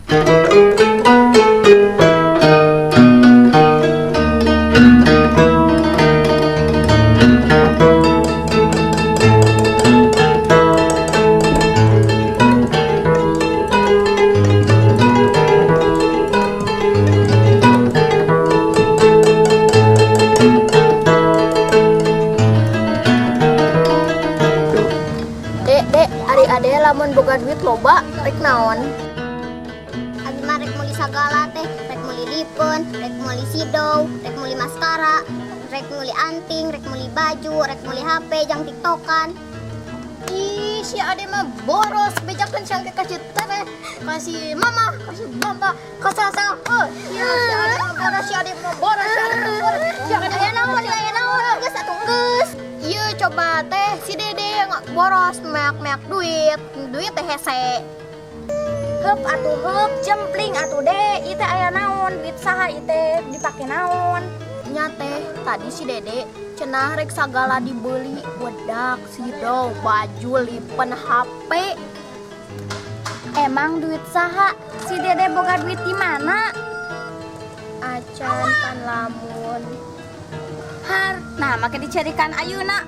Dek, ari ade lamun boga duit loba, rek naon? Abi mah rek meuli sagala teh, rek meuli lipun, rek meuli sidau, rek meuli maskara, rek meuli anting, rek meuli baju, rek meuli HP, jang tiktokan. Ih, si ade mah boros, bejakan siang ke kasih teh, kasih mama, kasih bamba, kasasa. Ya, si ade mah boros, si ade mah boros, si ade mah boros. Si ade mah Aya naon, geus atuh geus. Iya coba teh si dede boros meak duit teh hese. Heup atuh heup jempling atuh deh, ieu teh aya naon, duit saha ieu teh dipake naon? Nya teh tadi si dede cenah rek sagala dibeli wedak, sidau, baju, lipen, HP. Emang duit saha? Si dede boga duit di mana? Acan pan lamun. Har, nah make dicarikan ayeuna.